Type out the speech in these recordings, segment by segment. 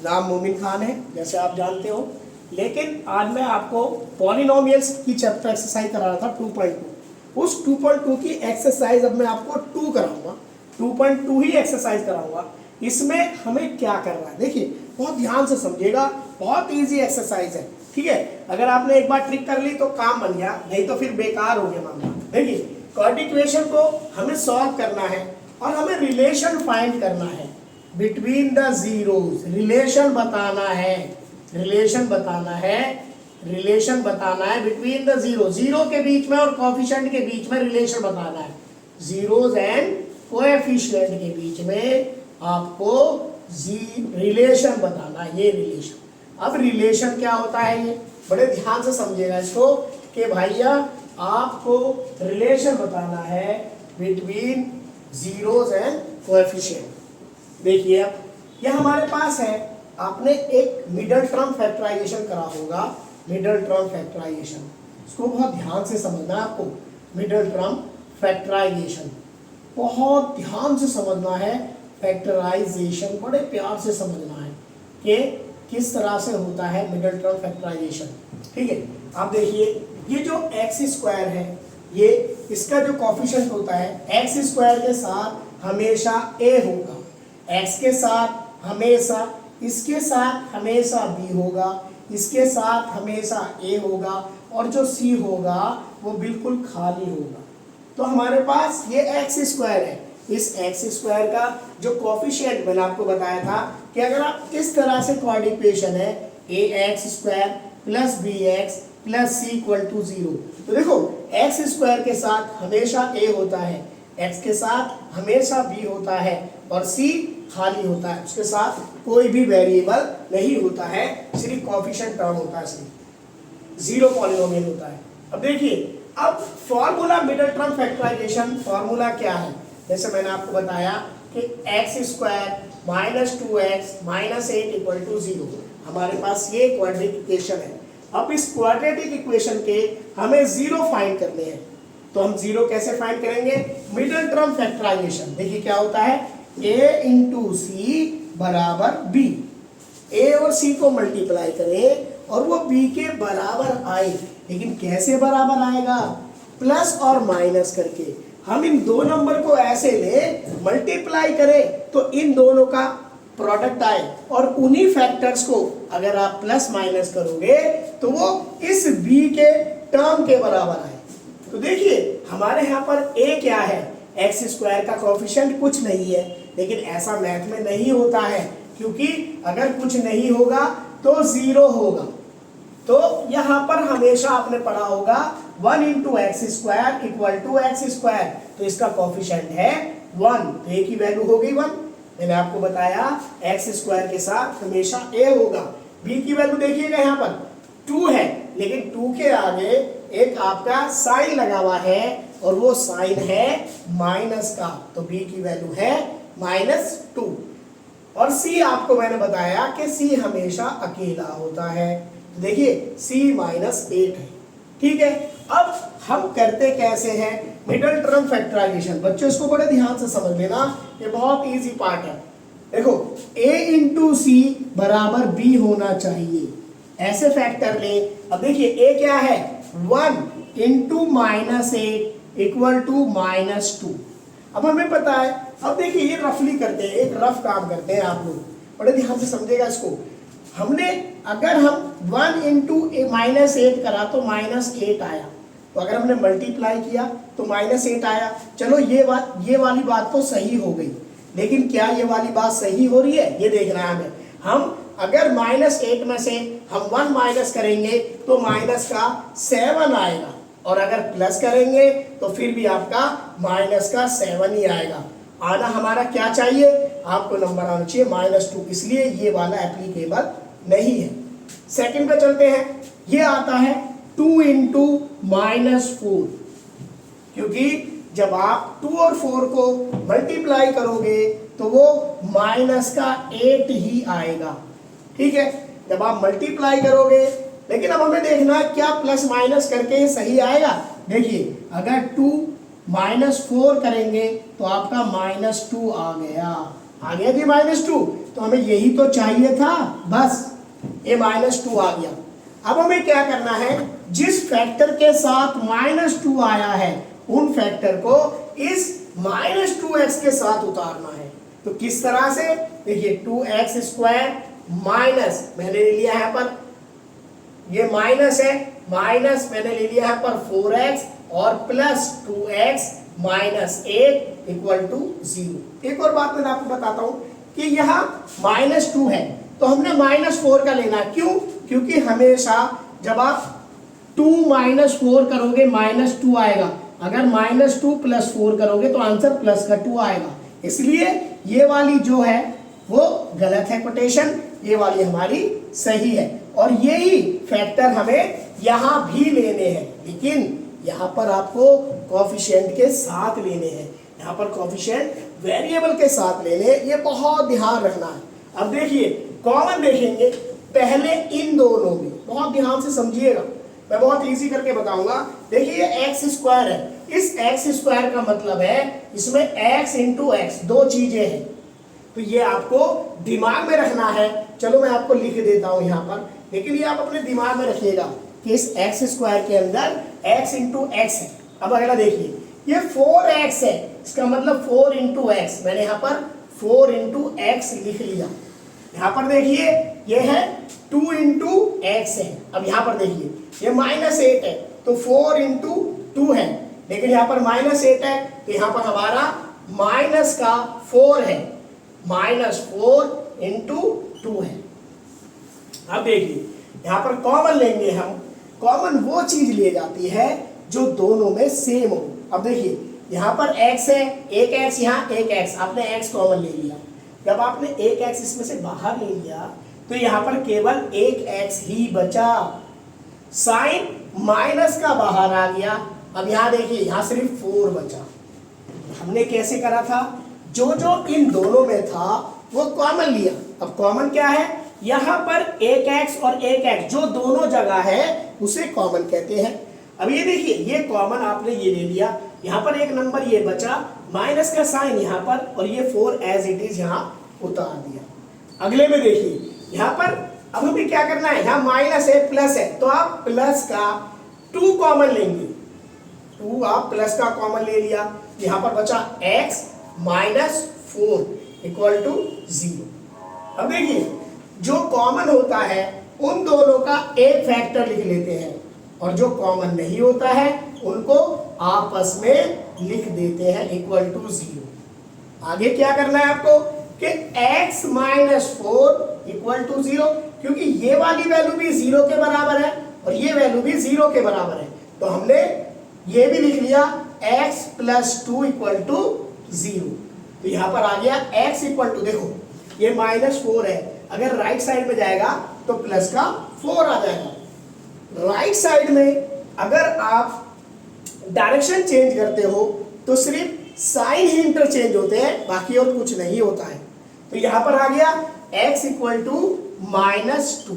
नाम मोमिन खान है जैसे आप जानते हो, लेकिन आज मैं आपको पॉलिनोमियल्स की चैप्टर एक्सरसाइज करा रहा था 2.2। उस 2.2 की एक्सरसाइज अब मैं आपको 2 कराऊंगा, 2.2 ही एक्सरसाइज कराऊंगा। इसमें हमें क्या करना है देखिए, बहुत ध्यान से समझिएगा, बहुत इजी एक्सरसाइज है, ठीक है। अगर आपने एक बार ट्रिक कर ली तो काम बन गया, नहीं तो फिर बेकार हो गया मामला। देखिए क्वाड्रेटिक इक्वेशन को हमें सॉल्व करना है और हमें रिलेशन फाइंड करना है बिटवीन द जीरोस। रिलेशन बताना है, रिलेशन बताना है, रिलेशन बताना है बिटवीन द जीरो, जीरो के बीच में और कोएफिशिएंट के बीच में रिलेशन बताना है। जीरोस एंड कोएफिशिएंट के बीच में आपको रिलेशन बताना है, ये रिलेशन। अब रिलेशन क्या होता है, ये बड़े ध्यान से समझिएगा इसको कि भैया आपको रिलेशन बताना है बिटवीन जीरोस एंड कोएफिशिएंट। देखिए अब यह हमारे पास है, आपने एक मिडल टर्म फैक्टराइजेशन करा होगा, मिडल टर्म फैक्टराइजेशन, इसको बहुत ध्यान से समझना है आपको। मिडल टर्म फैक्टराइजेशन बहुत ध्यान से समझना है, फैक्टराइजेशन बड़े प्यार से समझना है कि किस तरह से होता है मिडल टर्म फैक्टराइजेशन, ठीक है। आप देखिए ये जो एक्स स्क्वायर है, ये इसका जो कोएफिशिएंट होता है एक्स स्क्वायर के साथ हमेशा ए होगा, एक्स के साथ हमेशा, इसके साथ हमेशा बी होगा, इसके साथ हमेशा ए होगा, और जो सी होगा वो बिल्कुल खाली होगा। तो हमारे पास ये एक्स स्क्वायर है, इस एक्स स्क्वायर का जो कोएफिशिएंट मैंने आपको बताया था कि अगर आप इस तरह से क्वाड्रेटिक इक्वेशन है A x square plus B x plus C equal to 0, तो देखो एक्स स्क्वायर के साथ हमेशा ए होता है, एक्स के साथ हमेशा बी होता है, और सी खाली होता है, उसके साथ कोई भी वेरिएबल नहीं होता है, सिर्फ कोएफिशिएंट टर्म होता है, सिर्फ जीरो पॉलिनोमियल होता है। अब देखिए अब formula middle term factorisation formula क्या है, जैसे मैंने आपको बताया कि X square minus 2x minus 8 equal to 0, हमारे पास ये क्वाड्रेटिक इक्वेशन है। अब इस क्वाड्रेटिक इक्वेशन के हमें जीरो फाइंड करने हैं, तो हम जीरो कैसे फाइंड करेंगे, मिडल टर्म फैक्टराइजेशन। देखिए क्या होता है, a इंटू सी बराबर b, a और c को मल्टीप्लाई करें और वो b के बराबर आए, लेकिन कैसे बराबर आएगा, प्लस और माइनस करके। हम इन दो नंबर को ऐसे ले मल्टीप्लाई करें तो इन दोनों का प्रोडक्ट आए, और उन्हीं फैक्टर्स को अगर आप प्लस माइनस करोगे तो वो इस b के टर्म के बराबर आए। तो देखिए हमारे यहाँ पर a क्या है, एक्स स्क्वायर का कोएफिशिएंट कुछ नहीं है, लेकिन ऐसा मैथ में नहीं होता है, क्योंकि अगर कुछ नहीं होगा तो जीरो होगा। तो यहाँ पर हमेशा आपने पढ़ा होगा 1 into X square equal to X square, तो इसका कोएफिशिएंट है 1, तो ए की वैल्यू हो गई 1। मैंने आपको बताया एक्स स्क्वायर के साथ हमेशा ए होगा। बी की वैल्यू देखिएगा यहाँ पर 2 है, लेकिन 2 के आगे एक आपका साइन लगा हुआ है, और वो साइन है माइनस का, तो बी की वैल्यू है -2। और सी आपको मैंने बताया कि सी हमेशा अकेला होता है, तो देखिए सी -8 है, ठीक है। अब हम करते कैसे हैं मिडल टर्म फैक्टराइजेशन, बच्चों इसको बड़े ध्यान से समझ लेना, ये बहुत इजी पार्ट है। देखो a इंटू सी बराबर b होना चाहिए, ऐसे फैक्टर ले। अब देखिए a क्या है, 1 इंटू -8 इक्वल टू -2। अब हमें पता है, अब देखिए ये रफली करते हैं, एक रफ काम करते हैं, आप लोग बड़े ध्यान से समझेगा इसको। हमने अगर हम 1 इंटू -8 करा तो -8 आया, तो अगर हमने मल्टीप्लाई किया तो -8 आया। चलो ये वाली बात तो सही हो गई, लेकिन क्या ये वाली बात सही हो रही है, ये देखना है हमें। हम अगर -8 में से हम 1 माइनस करेंगे तो माइनस का 7 आएगा, और अगर प्लस करेंगे तो फिर भी आपका माइनस का 7 ही आएगा। आना हमारा क्या चाहिए, आपको नंबर आना चाहिए -2, इसलिए ये वाला एप्लीकेबल नहीं है। सेकंड पे चलते हैं, ये आता है 2 इंटू -4, क्योंकि जब आप 2 और 4 को मल्टीप्लाई करोगे तो वो माइनस का 8 ही आएगा, ठीक है, जब आप मल्टीप्लाई करोगे। लेकिन अब हमें देखना क्या प्लस माइनस करके सही आएगा। देखिए अगर 2 -4 करेंगे तो आपका -2 आ गया, आ गया जी -2, तो हमें यही तो चाहिए था, बस ये -2 आ गया। अब हमें क्या करना है, जिस फैक्टर के साथ -2 आया है उन फैक्टर को इस -2x के साथ उतारना है। तो किस तरह से, देखिए 2x² माइनस, मैंने ले लिया है पर ये माइनस है, माइनस मैंने ले लिया है पर 4x और plus 2x minus 8 equal to 0। एक और बात मैं आपको बताता हूं कि यहाँ -2 है तो हमने -4 का लेना, क्यों? क्योंकि हमेशा जब आप 2 - 4 करोगे -2 आएगा, अगर -2 + 4 करोगे तो आंसर प्लस का 2 आएगा। इसलिए ये वाली जो है वो गलत है कोटेशन, ये वाली हमारी सही है। और यही फैक्टर हमें यहाँ भी लेने हैं, लेकिन यहाँ पर आपको कोएफिशिएंट के साथ लेने हैं, यहाँ पर कोएफिशिएंट वेरिएबल के साथ लेने, ये बहुत ध्यान रखना है। अब देखिए कॉमन देखेंगे पहले इन दोनों में, बहुत ध्यान से समझिएगा, मैं बहुत इजी करके बताऊंगा। देखिए x² है, इस x² का मतलब है इसमें x × x दो चीजें हैं, तो ये आपको दिमाग में रखना है। चलो मैं आपको लिख देता हूं यहाँ पर, लेकिन ये आप अपने दिमाग में रखिएगा कि इस x² के अंदर x × x है। अब अगला देखिए ये 4x है, इसका मतलब 4 × x, मैंने यहाँ पर 4 × x लिख लिया। यहाँ पर देखिए ये है 2 × x है। अब यहाँ पर देखिए ये -8 है तो 4 × 2 है, लेकिन यहाँ पर -8 है तो यहाँ पर हमारा माइनस का 4 है, -4 × 2 है। अब देखिए यहाँ पर कॉमन लेंगे हम, कॉमन वो चीज ले जाती है जो दोनों में सेम हो। अब देखिए यहाँ पर x है, एक x यहाँ, एक x, आपने x कॉमन ले लिया। जब आपने एक x इसमें से बाहर ले लिया तो यहाँ पर केवल एक x ही बचा, साइन माइनस का बाहर आ गया। अब यहाँ देखिए यहाँ सिर्फ 4 बचा। हमने कैसे करा था, जो जो इन दोनों में था वो कॉमन लिया। अब कॉमन क्या है, यहाँ पर एक x और एक x जो दोनों जगह है उसे कॉमन कहते हैं। अब ये देखिए ये कॉमन आपने ये ले लिया, यहाँ पर एक नंबर ये बचा, माइनस का साइन यहाँ पर, और ये 4 एज इट इज यहाँ उतार दिया। अगले में देखिए यहाँ पर अब हमें क्या करना है, यहाँ माइनस है प्लस है तो आप प्लस का 2 कॉमन लेंगे, 2 आप प्लस का कॉमन ले लिया, यहाँ पर बचा x - 4 इक्वल टू 0। अब देखिए जो कॉमन होता है उन दोनों का एक फैक्टर लिख लेते हैं, और जो कॉमन नहीं होता है उनको आपस में लिख देते हैं इक्वल टू 0। आगे क्या करना है आपको कि x - 4 इक्वल टू 0, क्योंकि ये वाली वैल्यू भी 0 के बराबर है और ये वैल्यू भी 0 के बराबर है, तो हमने ये भी लिख लिया x + 2 इक्वल टू 0। तो यहाँ पर आ गया x इक्वल टू, देखो ये -4 है, अगर राइट साइड में जाएगा तो प्लस का 4 आ जाएगा। राइट साइड में अगर आप डायरेक्शन चेंज करते हो तो सिर्फ साइन ही इंटरचेंज होते हैं, बाकी और कुछ नहीं होता है। तो यहाँ पर आ गया x इक्वल टू -2।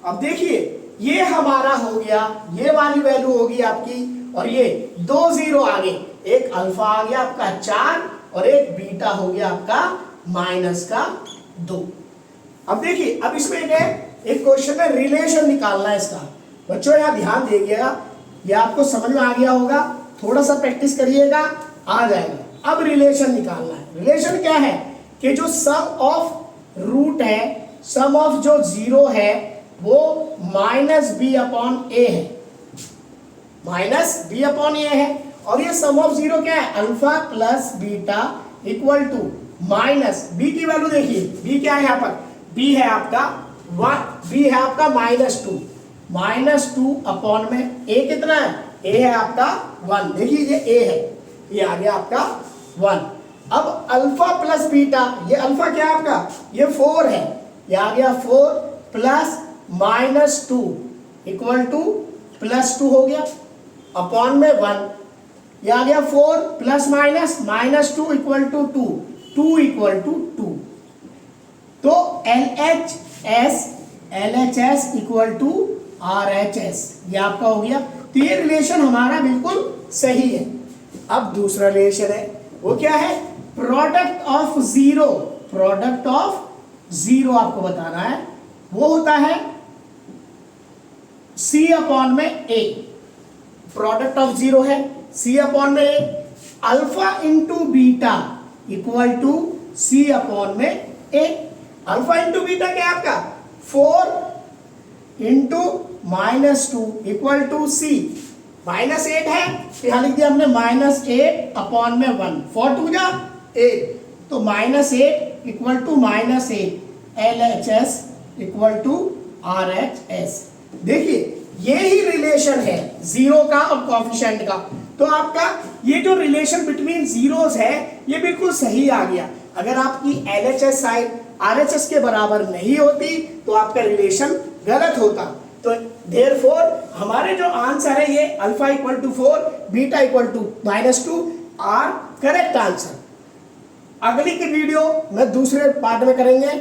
अब देखिए ये हमारा हो गया, ये वाली वैल्यू होगी आपकी, और ये 2 0 आगे, एक अल्फा आ गया आपका 4 और एक बीटा हो गया आपका -2। अब देखिए अब इसमें एक क्वेश्चन है, रिलेशन निकालना है इसका। बच्चों यहाँ ध्यान दीजिएगा, ये आपको समझ में आ गया होगा, थोड़ा सा प्रैक्टिस करिएगा आ जाएगा। अब रिलेशन निकालना है। रिलेशन क्या है कि जो सम ऑफ रूट है, सम ऑफ जो 0 है वो -b/a है, -b/a है, और ये सम ऑफ 0 क्या है, alpha plus beta equal to minus b की वैल्यू देखिए, b क्या है यहाँ पर, b है आपका 1, b है आपका -2, -2 में a कितना है, a है आपका 1, देखिए ये a है, ये आ गया आपका 1। अब अल्फा प्लस बीटा, ये अल्फा क्या है आपका, ये 4 है, ये आ गया 4 प्लस -2 इक्वल टू +2 हो गया, अपॉन में 1, ये आ गया 4 plus -2 equal to 2, 2 equal to 2। तो LHS इक्वल टू RHS, ये आपका हो गया। तो ये रिलेशन हमारा बिल्कुल सही है। अब दूसरा रिलेशन है, वो क्या है, product of 0 product of zero आपको बताना है, वो होता है C अपॉन में A। प्रोडक्ट ऑफ जीरो है C अपॉन में A, alpha into beta equal to C upon में A। अल्फा इंटू बीटा क्या है आपका 4 इंटू -2 इक्वल टू C। -8 है तो यहां लिख दिया हमने -8 अपॉन में 1, 4 2 जा 8, तो -8 equal to -8 LHS equal to RHS। देखिए ये ही रिलेशन है जीरो का और कोएफिशिएंट का। तो आपका ये जो रिलेशन बिटवीन जीरोस है ये बिल्कुल सही आ गया। अगर आपकी LHS साइड RHS के बराबर नहीं होती तो आपका रिलेशन गलत होता। तो देयरफॉर हमारे जो आंसर है ये alpha equal to 4 beta equal to -2 are correct answer. अगली की वीडियो में दूसरे पार्ट में करेंगे।